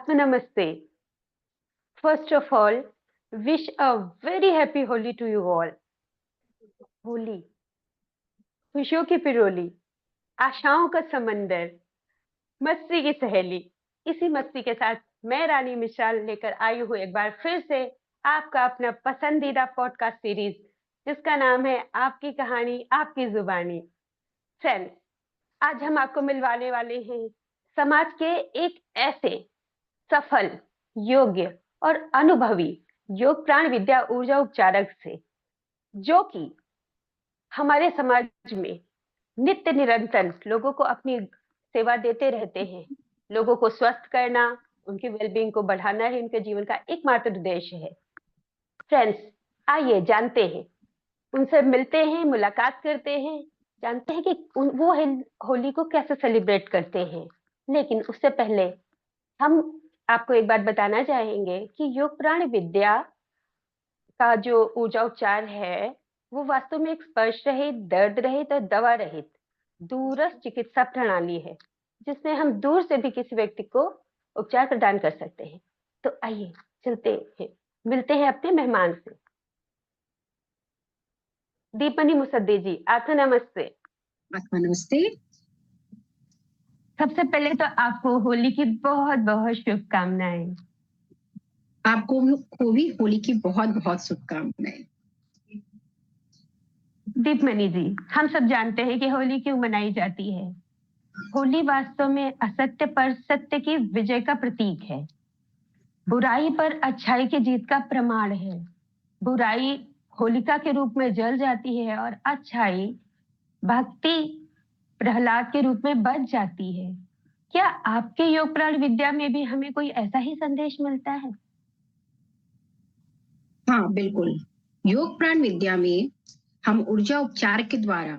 Namaste. First of all, wish a very happy Holi to you all. Holi, खुशियों की पिरोली, आशाओं का समंदर, मस्ती की सहेली। इसी मस्ती के साथ मैं रानी मिशाल लेकर आई हूँ एक बार फिर से आपका अपना पसंदीदा पॉडकास्ट सीरीज, जिसका नाम है आपकी कहानी आपकी जुबानी। फ्रेंड्स, आज हम आपको मिलवाने वाले हैं समाज के एक ऐसे सफल, योग्य और अनुभवी योग प्राण विद्या ऊर्जा उपचारक से, जो कि हमारे समाज में नित्य निरंतर लोगों को अपनी सेवा देते रहते हैं। लोगों को स्वस्थ करना, उनकी वेलबींग को बढ़ाना ही उनके जीवन का एकमात्र उद्देश्य है। फ्रेंड्स, आइए जानते हैं, उनसे मिलते हैं, मुलाकात करते हैं, जानते हैं कि वो होली को कैसे सेलिब्रेट करते हैं। लेकिन उससे पहले हम आपको एक बात बताना चाहेंगे कि योग प्राण विद्या का जो ऊर्जा उपचार है, वो वास्तव में एक स्पर्श रहित, दर्द रहित और दवा रहित दूरस्थ चिकित्सा प्रणाली है, जिसमें हम दूर से भी किसी व्यक्ति को उपचार प्रदान कर सकते हैं। तो आइए चलते हैं, मिलते हैं अपने मेहमान से। दीपनी मुसद्दी जी, आत्मा नमस्ते। आत्मा नमस्ते। सबसे पहले तो आपको होली की बहुत बहुत शुभकामनाएं। आपको भी होली की बहुत बहुत शुभकामनाएं। दीपमणि जी, हम सब जानते हैं कि होली क्यों मनाई जाती है। होली वास्तव में असत्य पर सत्य की विजय का प्रतीक है। बुराई पर अच्छाई की जीत का प्रमाण है। बुराई होलिका के रूप में जल जाती है और अच्छाई भक्ति प्रहलाद के रूप में बच जाती है। क्या आपके योग प्राण विद्या में भी हमें कोई ऐसा ही संदेश मिलता है? हाँ, बिल्कुल। योग प्राण विद्या में हम ऊर्जा उपचार के द्वारा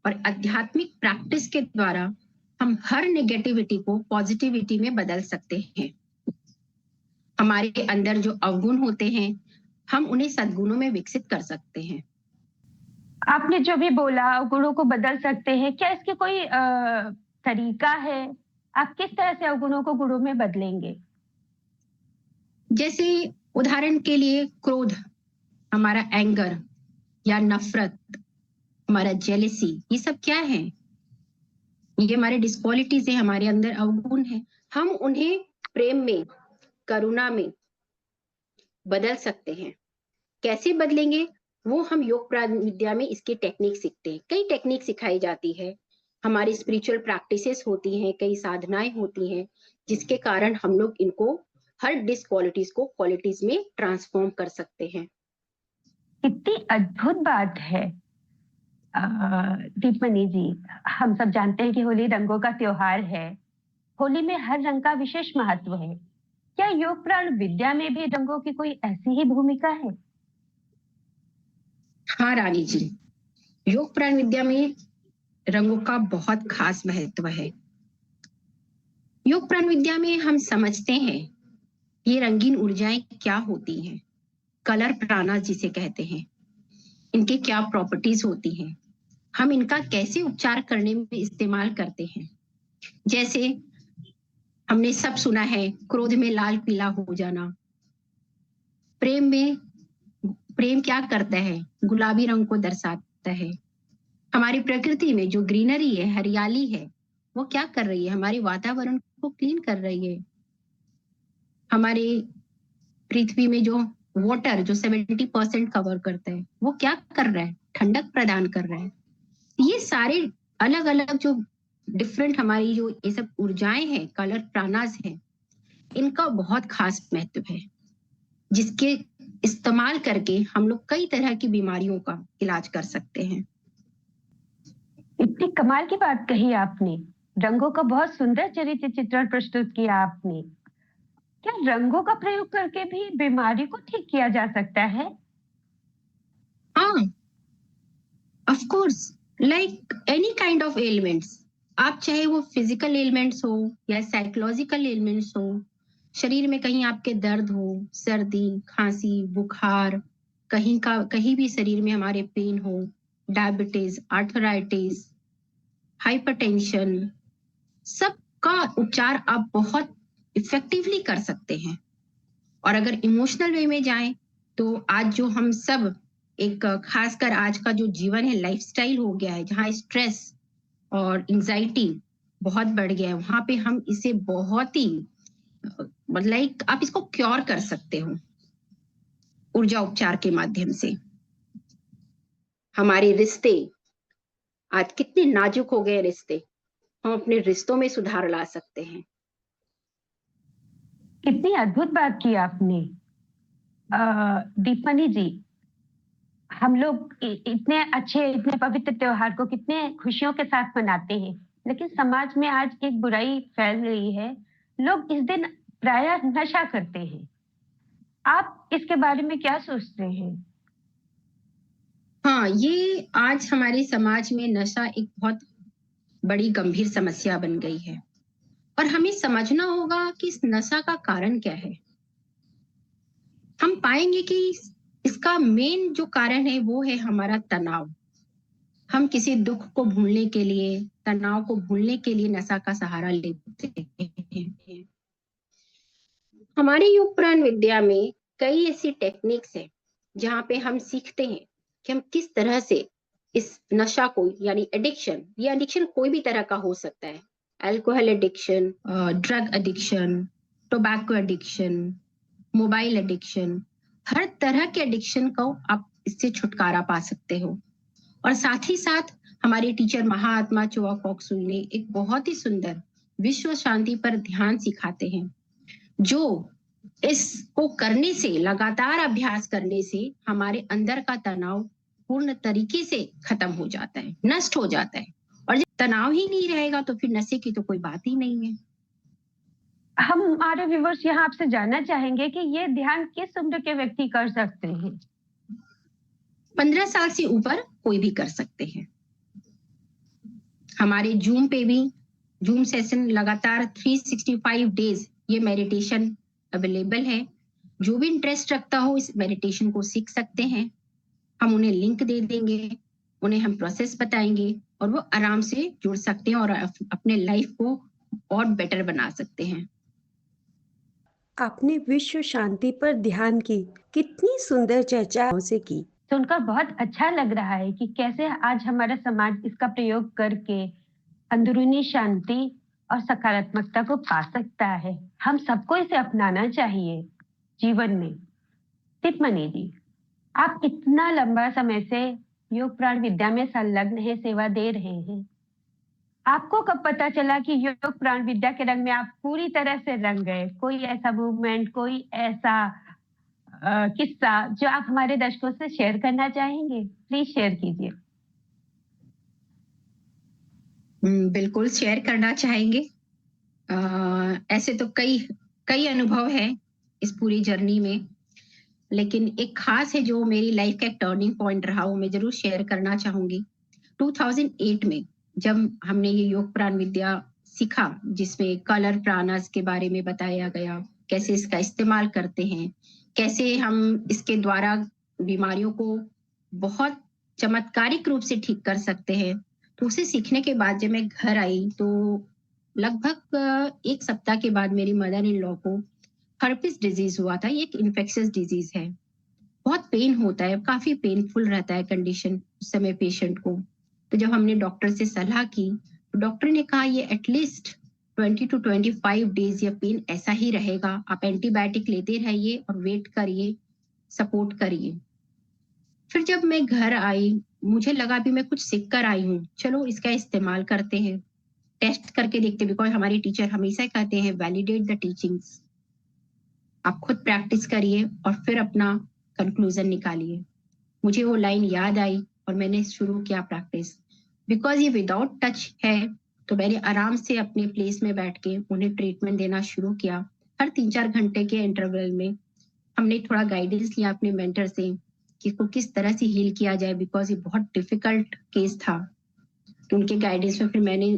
और आध्यात्मिक प्रैक्टिस के द्वारा हम हर नेगेटिविटी को पॉजिटिविटी में बदल सकते हैं। हमारे अंदर जो अवगुण होते हैं, हम उन्हें सद्गुणों में विकसित कर सकते हैं। आपने जो भी बोला, अवगुणों को बदल सकते हैं, क्या इसके कोई तरीका है? आप किस तरह से अवगुणों को गुणों में बदलेंगे? जैसे उदाहरण के लिए क्रोध, हमारा एंगर या नफरत, हमारा जेलेसी, ये सब क्या है? ये हमारे डिस्क्वालिटीज है, हमारे अंदर अवगुण है। हम उन्हें प्रेम में, करुणा में बदल सकते हैं। कैसे बदलेंगे वो हम योग प्राण विद्या में इसकी टेक्निक सीखते हैं। कई टेक्निक सिखाई जाती है, हमारी स्पिरिचुअल प्रैक्टिसेस होती हैं, कई साधनाएं होती हैं, जिसके कारण हम लोग इनको हर डिसक्वालिटीज को क्वालिटीज में ट्रांसफॉर्म कर सकते हैं। कितनी अद्भुत बात है दीपमणि जी। हम सब जानते हैं कि होली रंगों का त्योहार है। होली में हर रंग का विशेष महत्व है। क्या योग प्राण विद्या में भी रंगों की कोई ऐसी ही भूमिका है? हाँ रानी जी, योग प्राण विद्या में रंगों का बहुत खास महत्व है। योग प्राण विद्या में हम समझते हैं ये रंगीन ऊर्जाएं क्या होती हैं, कलर प्राणा जिसे कहते हैं, इनके क्या प्रॉपर्टीज होती हैं, हम इनका कैसे उपचार करने में इस्तेमाल करते हैं। जैसे हमने सब सुना है, क्रोध में लाल पीला हो जाना। प्रेम क्या करता है? गुलाबी रंग को दर्शाता है। हमारी प्रकृति में जो ग्रीनरी है, हरियाली है, वो क्या कर रही है? हमारे वातावरण को क्लीन कर रही है। हमारे पृथ्वी में जो वाटर जो 70% कवर करता है, वो क्या कर रहा है? ठंडक प्रदान कर रहा है। ये सारे अलग अलग जो डिफरेंट हमारी जो ये सब ऊर्जाएं हैं, कलर प्राणास हैं, इनका बहुत खास महत्व है, जिसके इस्तेमाल करके हम लोग कई तरह की बीमारियों का इलाज कर सकते हैं। इतनी कमाल की बात कही आपने। रंगों का बहुत सुंदर चरित्र चित्रण प्रस्तुत किया आपने। क्या रंगों का प्रयोग करके भी बीमारी को ठीक किया जा सकता है? हाँ, of course, like any kind of elements. आप चाहे वो फिजिकल एलिमेंट्स हो या साइकोलॉजिकल एलिमेंट्स हो, शरीर में कहीं आपके दर्द हो, सर्दी, खांसी, बुखार, कहीं भी शरीर में हमारे पेन हो, डायबिटीज, आर्थराइटिस, हाइपरटेंशन, सबका उपचार आप बहुत इफेक्टिवली कर सकते हैं। और अगर इमोशनल वे में जाएं तो आज जो हम सब एक खासकर आज का जो जीवन है लाइफस्टाइल हो गया है जहाँ स्ट्रेस और एंजाइटी बहुत बढ़ गया है, वहां पे हम इसे बहुत ही लाइक आप इसको क्योर कर सकते हो ऊर्जा उपचार के माध्यम से। हमारे रिश्ते आज कितने नाजुक हो गए रिश्ते, हम अपने रिश्तों में सुधार ला सकते हैं। कितनी अद्भुत बात की आपने दीपमणि जी। हम लोग इतने अच्छे इतने पवित्र त्योहार को कितने खुशियों के साथ मनाते हैं, लेकिन समाज में आज एक बुराई फैल रही है। लोग इस दिन प्रायः नशा करते हैं। आप इसके बारे में क्या सोचते हैं? हाँ, ये आज हमारे समाज में नशा एक बहुत बड़ी गंभीर समस्या बन गई है और हमें समझना होगा कि इस नशा का कारण क्या है। हम पाएंगे कि इसका मेन जो कारण है वो है हमारा तनाव। हम किसी दुख को भूलने के लिए, तनाव को भूलने के लिए नशा का सहारा लेते हैं। हमारे योग प्राण विद्या में कई ऐसी टेक्निक्स हैं जहाँ पे हम सीखते हैं कि हम किस तरह से इस नशा को यानी एडिक्शन, ये एडिक्शन कोई भी तरह का हो सकता है, alcohol addiction, drug addiction, tobacco addiction, mobile addiction, हर तरह के एडिक्शन को आप इससे छुटकारा पा सकते हो। और साथ ही साथ हमारे टीचर महात्मा चोआ कॉक सुई ने एक बहुत ही सुंदर विश्व शांति पर ध्यान सिखाते हैं, जो इसको करने से, लगातार अभ्यास करने से हमारे अंदर का तनाव पूर्ण तरीके से खत्म हो जाता है, नष्ट हो जाता है। और जब तनाव ही नहीं रहेगा तो फिर नशे की तो कोई बात ही नहीं है। हम हमारे व्यूवर्स यहाँ आपसे जानना चाहेंगे कि ये ध्यान किस उम्र के व्यक्ति कर सकते हैं? 15 साल से ऊपर कोई भी कर सकते हैं। हमारे जूम पे भी जूम सेशन लगातार 365 डेज ये मेडिटेशन अवेलेबल है। जो भी इंटरेस्ट रखता हो इस मेडिटेशन को सीख सकते हैं। हम उन्हें लिंक दे देंगे, उन्हें हम प्रोसेस बताएंगे और वो आराम से जुड़ सकते हैं और अपने लाइफ को और बेटर बना सकते हैं। आपने विश्व शांति पर ध्यान की कितनी सुंदर चर्चा से की। सुनकर बहुत अच्छा लग रहा है कि कैसे आज हमारा समाज इसका प्रयोग करके अंदरूनी शांति और सकारात्मकता को पा सकता है। हम सबको इसे अपनाना चाहिए जीवन में। दीपमणि जी, आप इतना लंबा समय से योग प्राण विद्या में संलग्न है, सेवा दे रहे हैं। आपको कब पता चला कि योग प्राण विद्या के रंग में आप पूरी तरह से रंग गए? कोई ऐसा मूवमेंट, कोई ऐसा किस्सा जो आप हमारे दर्शकों से शेयर करना चाहेंगे? प्लीज शेयर कीजिए। बिल्कुल शेयर करना चाहेंगे। ऐसे तो कई कई अनुभव है इस पूरी जर्नी में, लेकिन एक खास है जो मेरी लाइफ का एक टर्निंग पॉइंट रहा, वो मैं जरूर शेयर करना चाहूंगी। 2008 में जब हमने ये योग प्राण विद्या सीखा, जिसमें कलर प्राणास के बारे में बताया गया, कैसे इसका इस्तेमाल करते हैं, कैसे हम इसके द्वारा बीमारियों को बहुत चमत्कारिक रूप से ठीक कर सकते हैं, तो उसे सीखने के बाद जब मैं घर आई तो लगभग एक सप्ताह के बाद मेरी मदर इन लॉ को हर्पिस डिजीज हुआ था। ये एक इन्फेक्शियस डिजीज है, बहुत पेन होता है, काफी पेनफुल रहता है कंडीशन उस समय पेशेंट को। तो जब हमने डॉक्टर से सलाह की तो डॉक्टर ने कहा ये एटलीस्ट 20 to 25 डेज ये पेन ऐसा ही रहेगा, आप एंटीबायोटिक लेते रहिए और वेट करिए, सपोर्ट करिए। फिर जब मैं घर आई मुझे लगा भी मैं कुछ सीख कर आई हूँ, चलो इसका इस्तेमाल करते हैं, टेस्ट करके देखते, बिकॉज हमारी टीचर हमेशा कहते हैं वैलिडेट द टीचिंग्स। आप खुद प्रैक्टिस करिए और फिर अपना कंक्लूजन निकालिए। मुझे वो लाइन याद आई और मैंने शुरू किया प्रैक्टिस। बिकॉज ये विदाउट टच है तो मैंने आराम से अपने प्लेस में बैठ के उन्हें ट्रीटमेंट देना शुरू किया। हर 3-4 घंटे के इंटरवल में हमने थोड़ा गाइडेंस लिया अपने मेंटर से कि इसको किस तरह से हील किया जाए, बिकॉज ये बहुत डिफिकल्ट केस था। तो उनके गाइडेंस में फिर मैंने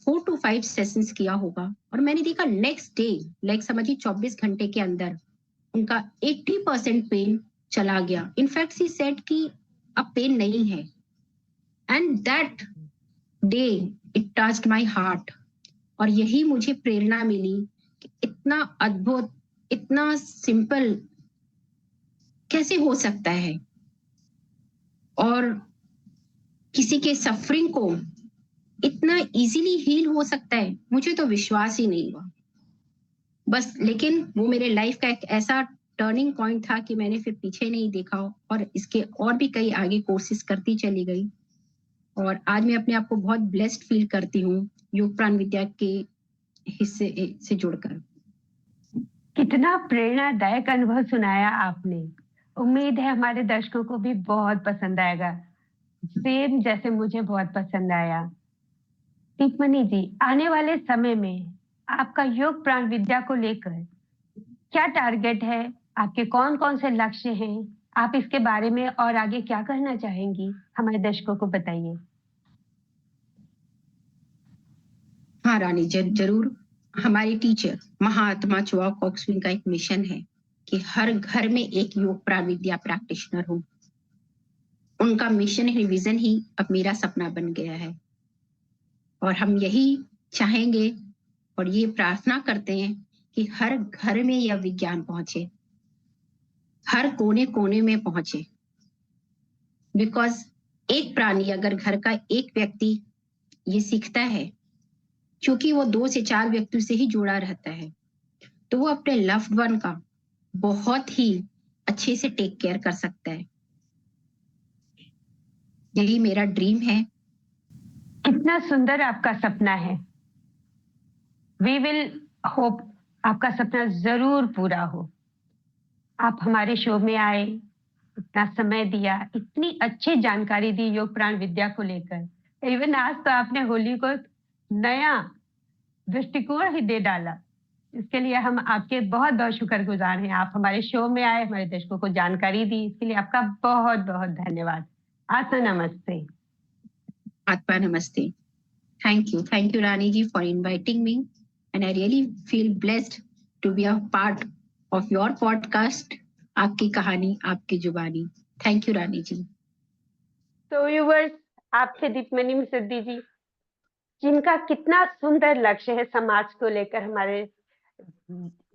4 to 5 सेशंस किया होगा और मैंने देखा नेक्स्ट डे, लाइक समझिए 24 घंटे के अंदर उनका 80% पेन चला गया। इनफैक्ट सी सेड कि अब पेन नहीं है। And that day it touched my heart और यही मुझे प्रेरणा मिली इतना अद्भुत, इतना सिंपल कैसे हो सकता है, और किसी के सफरिंग को इतना इजीली हील हो सकता है, मुझे तो विश्वास ही नहीं हुआ। बस लेकिन वो मेरे लाइफ का एक ऐसा टर्निंग पॉइंट था कि मैंने फिर पीछे नहीं देखा, और इसके और भी कई आगे कोर्सेज करती चली गई, और आज मैं अपने आप को बहुत ब्लेस्ड फील करती हूँ योग प्राण विद्या के हिस्से से जुड़कर। कितना प्रेरणादायक अनुभव सुनाया आपने। उम्मीद है हमारे दर्शकों को भी बहुत पसंद आएगा, सेम जैसे मुझे बहुत पसंद आया। दीपमणि जी, आने वाले समय में आपका योग प्राण विद्या को लेकर क्या टारगेट है? आपके कौन कौन से लक्ष्य हैं? आप इसके बारे में और आगे क्या करना चाहेंगी, हमारे दर्शकों को बताइए। हाँ रानी, जरूर। हमारी टीचर महात्मा चुआ कॉक्सविन का एक मिशन है कि हर घर में एक योग प्राण विद्या प्रैक्टिशनर हो। उनका मिशन ही, विजन ही अब मेरा सपना बन गया है, और हम यही चाहेंगे और ये प्रार्थना करते हैं कि हर घर में यह विज्ञान पहुंचे, हर कोने कोने में पहुंचे। बिकॉज एक प्राणी, अगर घर का एक व्यक्ति ये सीखता है, क्योंकि वो 2 से 4 व्यक्ति से ही जुड़ा रहता है, तो वो अपने लव्ड वन का बहुत ही अच्छे से टेक केयर कर सकता है। यही मेरा ड्रीम है। कितना सुंदर आपका सपना है। वी विल होप आपका सपना जरूर पूरा हो। आप हमारे शो में आए, इतना समय दिया, इतनी अच्छी जानकारी दी योग प्राण विद्या को लेकर। इवन आज तो आपने होली को नया दृष्टिकोण ही दे डाला। इसके लिए हम आपके बहुत बहुत शुक्रगुजार हैं। आप हमारे शो में आए, हमारे दर्शकों को जानकारी दी, इसके लिए आपका बहुत बहुत धन्यवाद। आत्मा नमस्ते। आत्मा नमस्ते। Thank you Rani ji for inviting me, and I really feel blessed to be a part of your podcast, आपकी कहानी आपकी जुबानी। Thank you Rani ji। तो व्यूअर्स, आप थे दीपमणि मिसद्दी जी, जिनका कितना सुंदर लक्ष्य है समाज को लेकर, हमारे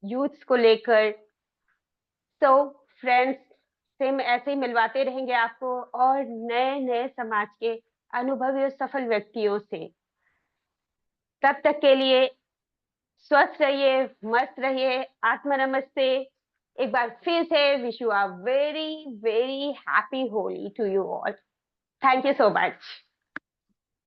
यूथ्स को लेकर। तो फ्रेंड्स, से ऐसे ही मिलवाते रहेंगे आपको और नए नए समाज के अनुभवी और सफल व्यक्तियों से। तब तक के लिए स्वस्थ रहिए, मस्त रहिए। आत्मा नमस्ते। एक बार फिर से wish you a very very happy Holi to you all. Thank you so much.